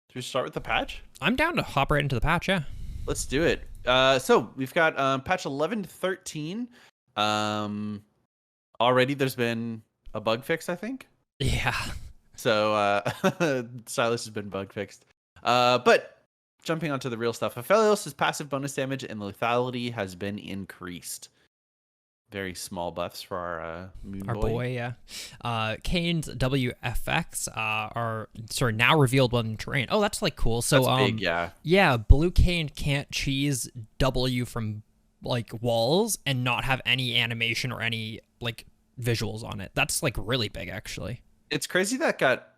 Should we start with the patch? I'm down to hop right into the patch, yeah. Let's do it. So we've got patch 11 to 13. Um, Already there's been a bug fix, I think. Yeah. So Silas has been bug fixed. But jumping onto the real stuff, Aphelios' passive bonus damage and lethality has been increased. Very small buffs for our Moon Our boy, yeah. Kane's WFX are sort of now revealed when terrain. Oh, that's like cool. So That's big, yeah. Yeah, Blue Kane can't cheese W from like walls and not have any animation or any like visuals on it. That's like really big actually. It's crazy that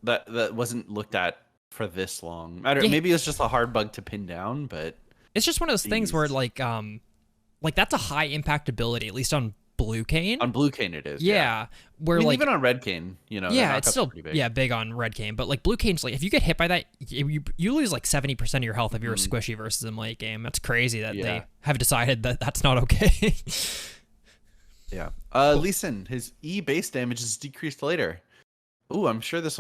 wasn't looked at for this long. Yeah. Maybe it's just a hard bug to pin down, but it's just one of those things where like that's a high impact ability, at least on Blue Kane. On Blue Kane it is. Yeah. Where like even on Red Kane, yeah, it's still big on Red Kane. But like Blue Kane's like if you get hit by that, you lose like 70% of your health if you're a squishy versus in late game. That's crazy that they have decided that that's not okay. Yeah. Lee Sin, his E base damage is decreased later. Ooh, I'm sure this.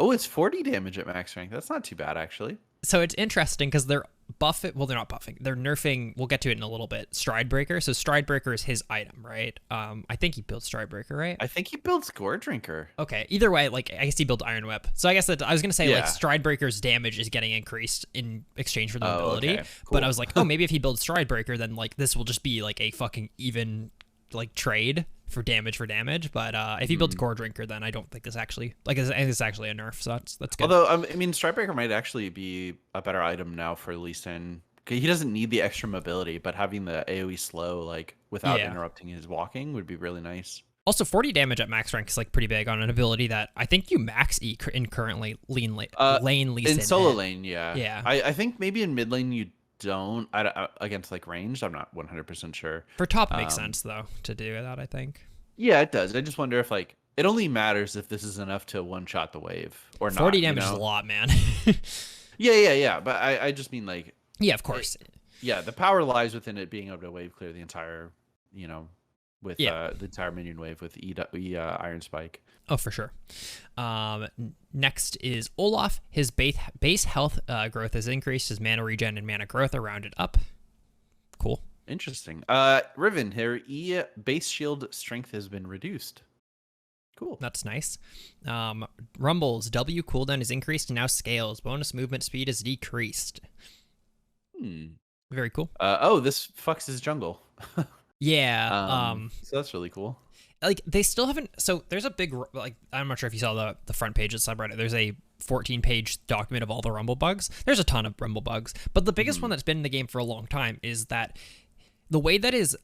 Oh, it's 40 damage at max rank. That's not too bad actually. So it's interesting because they're buffing. Well, they're not buffing. They're nerfing. We'll get to it in a little bit. Stride Breaker. So Stride Breaker is his item, right? I think he builds Stride Breaker, right? I think he builds Gore Drinker. Okay. Either way, like I guess he builds Iron Whip. So I guess that I was gonna say like Stride Breaker's damage is getting increased in exchange for the ability. Okay. Cool. But I was like, oh, maybe if he builds Stride Breaker, then like this will just be like a fucking even like trade for damage. But if he builds Gore Drinker, then I don't think this actually it's actually a nerf. So that's good. Although I mean, Strikebreaker might actually be a better item now for Lee Sin. He doesn't need the extra mobility, but having the AoE slow like without interrupting his walking would be really nice. Also, 40 damage at max rank is like pretty big on an ability that I think you max E in currently lane Lee Sin. In solo lane, yeah. Yeah. I think maybe in mid lane you don't against like ranged. I'm not 100% sure. For top, it makes sense though to do that. I think. Yeah, it does. I just wonder if like it only matters if this is enough to one shot the wave or not. 40 damage is a lot, man. yeah. But I just mean like. Yeah, of course. The power lies within it being able to wave clear the entire, with the entire minion wave with Iron Spike. Oh, for sure. Next is Olaf. His base health growth has increased. His mana regen and mana growth are rounded up. Cool. Interesting. Riven, her E base shield strength has been reduced. Cool. That's nice. Rumble's W cooldown is increased and now scales. Bonus movement speed is decreased. Very cool. This fucks his jungle. Yeah. So that's really cool. Like they still haven't. So there's a big like I'm not sure if you saw the front page of subreddit. There's a 14-page document of all the Rumble bugs. There's a ton of Rumble bugs, but the biggest one that's been in the game for a long time is that the way that his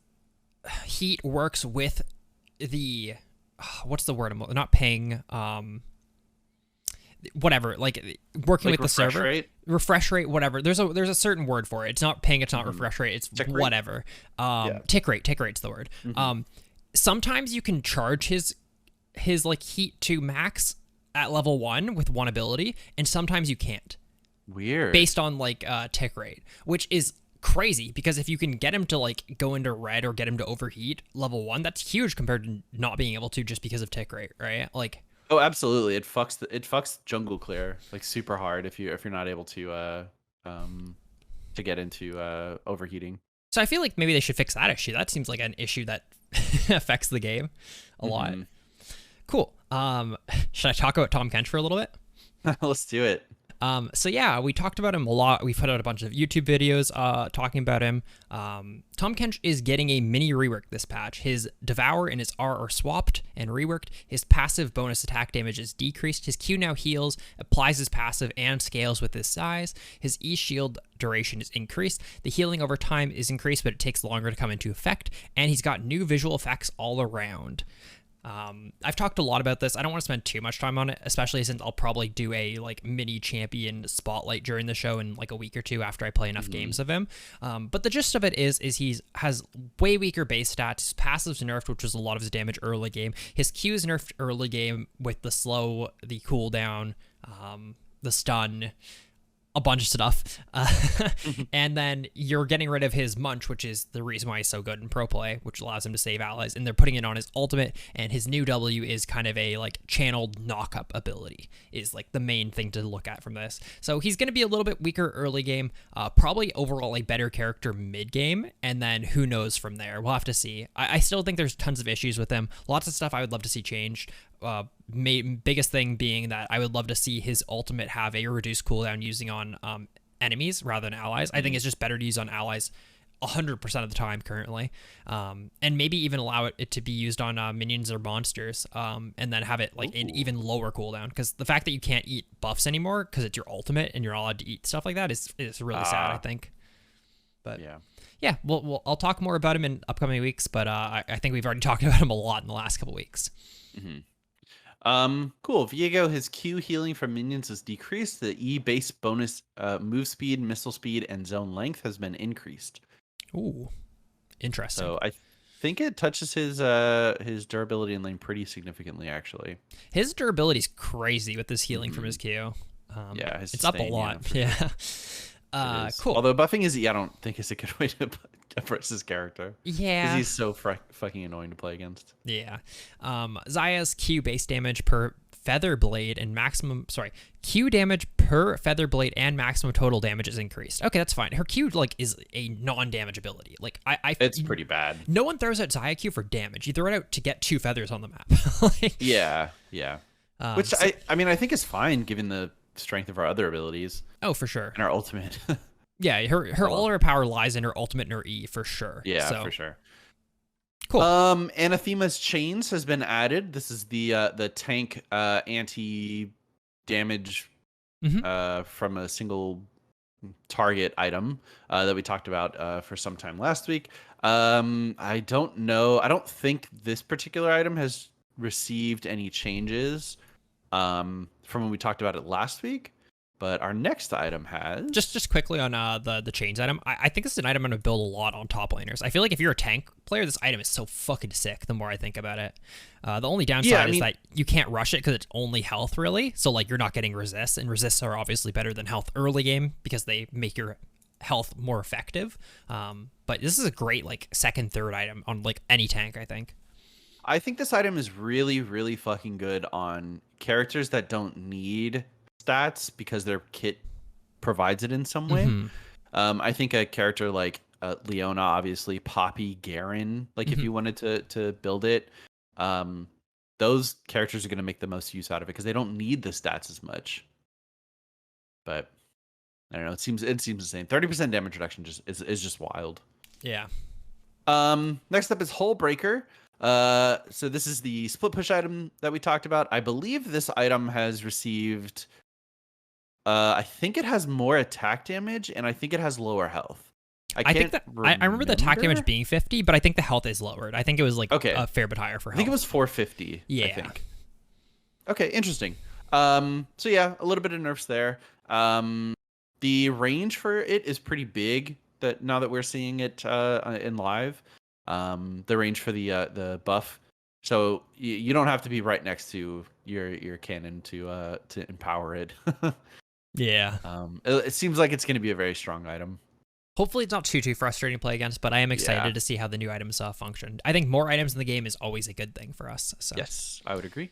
heat works with the what's the word? I'm not paying. Whatever, like working with the server refresh rate, whatever. There's a certain word for it. It's not ping, it's not refresh rate, it's tick whatever. Tick rate's the word. Sometimes you can charge his like heat to max at level 1 with one ability, and sometimes you can't. Weird. Based on like tick rate, which is crazy because if you can get him to like go into red or get him to overheat level 1, that's huge compared to not being able to just because of tick rate, right? Like oh, absolutely. It fucks jungle clear like super hard if you're not able to get into overheating. So I feel like maybe they should fix that issue. That seems like an issue that affects the game a lot. Cool. Should I talk about Tom Kench for a little bit? Let's do it. So yeah, we talked about him a lot. We put out a bunch of YouTube videos talking about him. Tom Kench is getting a mini rework this patch. His Devour and his R are swapped and reworked. His passive bonus attack damage is decreased. His Q now heals, applies his passive, and scales with his size. His E shield duration is increased. The healing over time is increased, but it takes longer to come into effect. And he's got new visual effects all around. I've talked a lot about this. I don't want to spend too much time on it, especially since I'll probably do a like mini champion spotlight during the show in like a week or two after I play enough games of him. But the gist of it is has way weaker base stats. His passive's nerfed, which was a lot of his damage early game. His Q is nerfed early game with the slow, the cooldown, the stun. a bunch of stuff. And then you're getting rid of his munch, which is the reason why he's so good in pro play, which allows him to save allies. And they're putting it on his ultimate, and his new W is kind of a like channeled knock-up ability is like the main thing to look at from this. So he's going to be a little bit weaker early game, probably overall a better character mid game, and then who knows from there. We'll have to see. I still think there's tons of issues with him. Lots of stuff I would love to see changed. Biggest thing being that I would love to see his ultimate have a reduced cooldown using on enemies rather than allies. I think it's just better to use on allies 100% of the time currently, and maybe even allow it to be used on minions or monsters, and then have it like an even lower cooldown, because the fact that you can't eat buffs anymore because it's your ultimate and you're allowed to eat stuff like that is really sad, I think. But yeah, I'll talk more about him in upcoming weeks, but I think we've already talked about him a lot in the last couple weeks. Cool. Viego, his Q healing from minions is decreased. The E base bonus move speed, missile speed, and zone length has been increased. Ooh, interesting. So I think it touches his durability in lane pretty significantly, actually. His durability is crazy with this healing from his Q. Yeah, it's up a lot. Yeah. Cool. Although buffing is, I don't think is a good way to approach this character. Yeah. Because he's so fucking annoying to play against. Yeah. Zaya's Q base damage per feather blade and Q damage per feather blade and maximum total damage is increased. Okay, that's fine. Her Q like is a non-damage ability. Like it's pretty bad. No one throws out Zaya Q for damage. You throw it out to get 2 feathers on the map. Like, yeah. Which I mean I think is fine given the strength of our other abilities. Oh, for sure. And our ultimate. Yeah, her all her power lies in her ultimate and her E for sure. Yeah, for sure. Cool. Anathema's chains has been added. This is the tank anti damage from a single target item that we talked about for some time last week. I don't know. I don't think this particular item has received any changes from when we talked about it last week. But our next item has... Just quickly on the chains item, I think this is an item I'm going to build a lot on top laners. I feel like if you're a tank player, this item is so fucking sick the more I think about it. The only downside is that you can't rush it because it's only health, really. So like you're not getting resists, and resists are obviously better than health early game because they make your health more effective. But this is a great like second, third item on like any tank, I think. I think this item is really, really fucking good on characters that don't need stats because their kit provides it in some way. I think a character like Leona, obviously, Poppy, Garen, like if you wanted to build it, those characters are going to make the most use out of it because they don't need the stats as much. But I don't know. It seems the same. 30% damage reduction is just wild. Yeah. Next up is Hull Breaker. So this is the split push item that we talked about. I believe this item has received. I think it has more attack damage, and I think it has lower health. I remember the attack damage being 50, but I think the health is lowered. I think it was like a fair bit higher for health. I think it was 450. Yeah. I think. Okay, interesting. So yeah, a little bit of nerfs there. The range for it is pretty big. That now that we're seeing it in live, the range for the buff. So you don't have to be right next to your cannon to empower it. Yeah. It seems like it's going to be a very strong item. Hopefully it's not too frustrating to play against, but I am excited to see how the new items function. I think more items in the game is always a good thing for us. So. Yes, I would agree.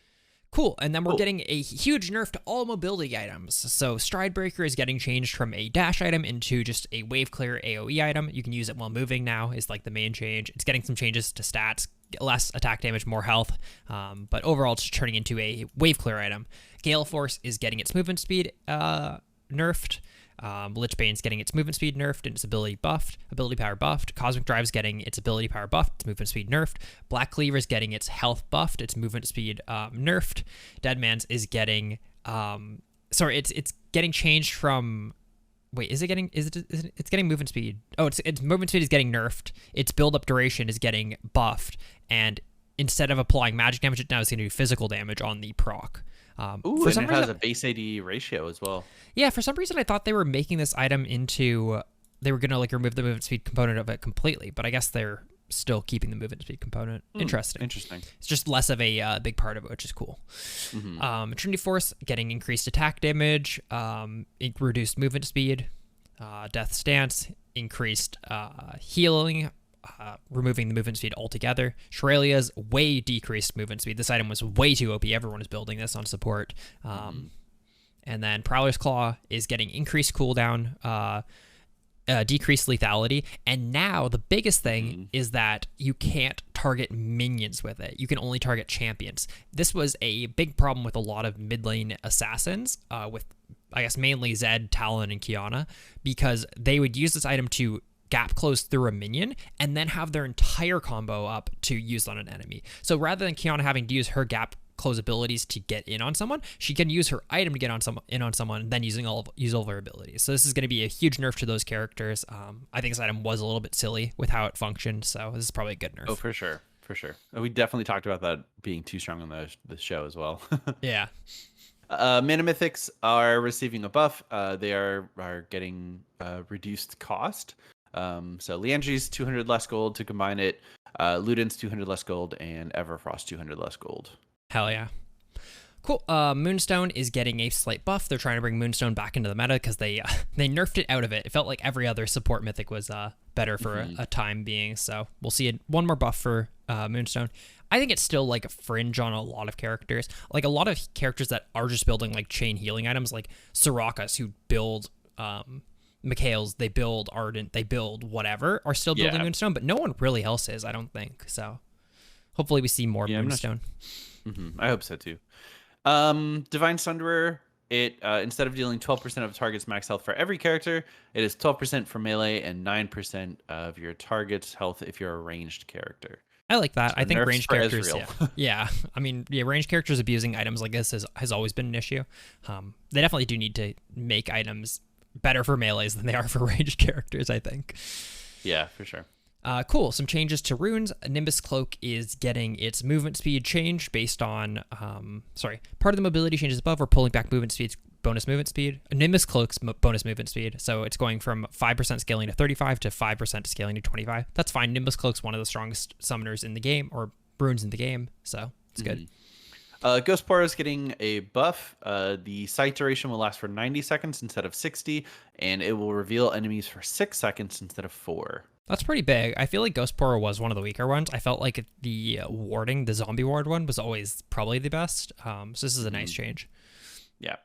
Cool, and then we're getting a huge nerf to all mobility items. So Stride Breaker is getting changed from a dash item into just a wave clear AoE item. You can use it while moving now is like the main change. It's getting some changes to stats, less attack damage, more health, but overall it's turning into a wave clear item. Gale Force is getting its movement speed nerfed. Lichbane's getting its movement speed nerfed and its ability power buffed. Cosmic Drive's getting its ability power buffed, its movement speed nerfed. Black Cleaver's getting its health buffed, its movement speed nerfed. Deadman's is getting it's getting changed from it's getting movement speed. Oh, its movement speed is getting nerfed. Its build up duration is getting buffed, and instead of applying magic damage, it now is going to do physical damage on the proc. And it has a base AD ratio as well. Yeah, for some reason I thought they were making this item into they were gonna like remove the movement speed component of it completely, but I guess they're still keeping the movement speed component. Interesting. It's just less of a big part of it, which is cool. Trinity Force getting increased attack damage, reduced movement speed, Death Stance, increased healing, removing the movement speed altogether. Shuralia's way decreased movement speed. This item was way too OP. Everyone is building this on support. And then Prowler's Claw is getting increased cooldown, decreased lethality, and now the biggest thing is that you can't target minions with it. You can only target champions. This was a big problem with a lot of mid lane assassins, with I guess mainly Zed, Talon, and Kiana, because they would use this item to gap close through a minion and then have their entire combo up to use on an enemy. So rather than Kiana having to use her gap close abilities to get in on someone, she can use her item to get in on someone, and then use all of her abilities. So this is going to be a huge nerf to those characters. I think this item was a little bit silly with how it functioned, so this is probably a good nerf. Oh, for sure. We definitely talked about that being too strong on the show as well. Yeah. Mana Mythics are receiving a buff. They are getting reduced cost. So Liandry's 200 less gold to combine it, Luden's 200 less gold, and Everfrost 200 less gold. Hell yeah. Cool. Moonstone is getting a slight buff. They're trying to bring Moonstone back into the meta because they nerfed it out of it. It felt like every other support mythic was better for a time being. So we'll see one more buff for Moonstone. I think it's still like a fringe on a lot of characters. Like a lot of characters that are just building like chain healing items, like Sorakas, who build Mikhail's, they build Ardent, they build whatever, are still building Moonstone, but no one really else is, I don't think. So hopefully we see more Moonstone. I hope so too. Divine Sunderer, it instead of dealing 12% of target's max health for every character, it is 12% for melee and 9% of your target's health if you're a ranged character. I like that. So I think ranged characters, Ezreal. yeah. I mean, ranged characters abusing items like this has always been an issue. They definitely do need to make items better for melees than they are for ranged characters, I think. Yeah, for sure. Cool. Some changes to runes. Nimbus Cloak is getting its movement speed changed based on, part of the mobility changes above are pulling back movement speeds, bonus movement speed. Nimbus Cloak's bonus movement speed. So it's going from 5% scaling to 35 to 5% scaling to 25. That's fine. Nimbus Cloak's one of the strongest summoners in the game, or runes in the game. So it's good. Ghost Poro is getting a buff. The sight duration will last for 90 seconds instead of 60, and it will reveal enemies for 6 seconds instead of 4. That's pretty big. I feel like Ghost Poro was one of the weaker ones. I felt like the warding, the zombie ward one, was always probably the best. So this is a nice change. Yeah.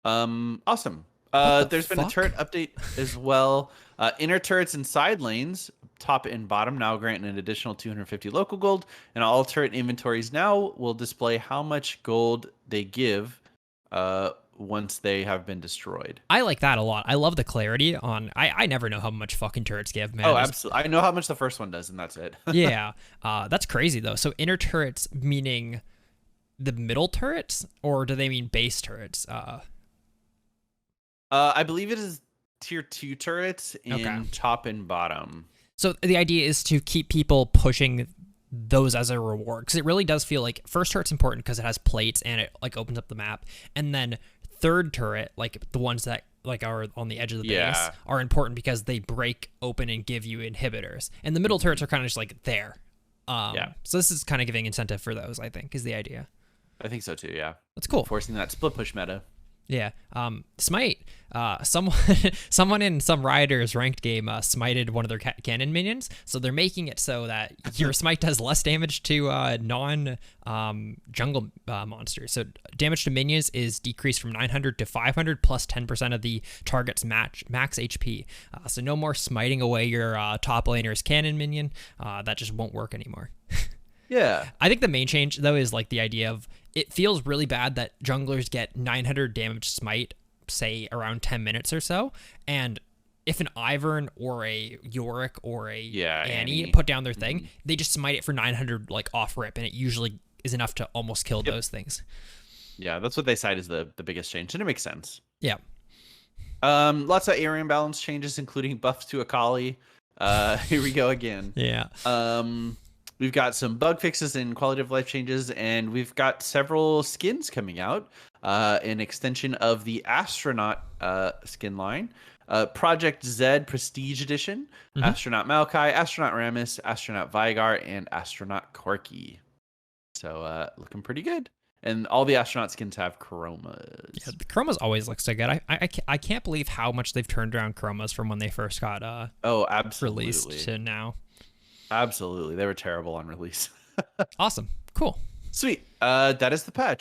Awesome. There's been a turret update as well. Inner turrets and side lanes, top and bottom, now grant an additional 250 local gold, and all turret inventories now will display how much gold they give once they have been destroyed. I like that a lot. I love the clarity on. I never know how much fucking turrets give, man. Oh, absolutely. I know how much the first one does, and that's it. Yeah. That's crazy though. So inner turrets meaning the middle turrets, or do they mean base turrets? I believe it is tier 2 turrets in top and bottom. So the idea is to keep people pushing those as a reward, because it really does feel like first turret's important because it has plates and it like opens up the map, and then third turret, like the ones that like are on the edge of the base, are important because they break open and give you inhibitors, and the middle turrets are kind of just like there. So this is kind of giving incentive for those, I think, is the idea. I think so too. Yeah, that's cool. Forcing that split push meta. Yeah. Smite. Someone in some Rioters ranked game smited one of their cannon minions, so they're making it so that your smite does less damage to non-jungle monsters. So damage to minions is decreased from 900 to 500 plus 10% of the target's max HP. So no more smiting away your top laner's cannon minion. That just won't work anymore. Yeah. I think the main change, though, is like the idea of it feels really bad that junglers get 900 damage smite, say, around 10 minutes or so. And if an Ivern or a Yorick or a Annie put down their thing, they just smite it for 900 like off rip, and it usually is enough to almost kill those things. Yeah, that's what they cite as the biggest change, and it makes sense. Yeah. Lots of area imbalance changes, including buffs to Akali. Here we go again. Yeah. We've got some bug fixes and quality of life changes, and we've got several skins coming out. an extension of the astronaut skin line. Project Z Prestige Edition, Astronaut Maokai, Astronaut Ramus, Astronaut Vigar, and Astronaut Corky. So looking pretty good. And all the astronaut skins have chromas. Yeah, the chromas always look so good. I can't believe how much they've turned around chromas from when they first got absolutely. released to now. Absolutely. They were terrible on release. Awesome. Cool. Sweet. That is the patch.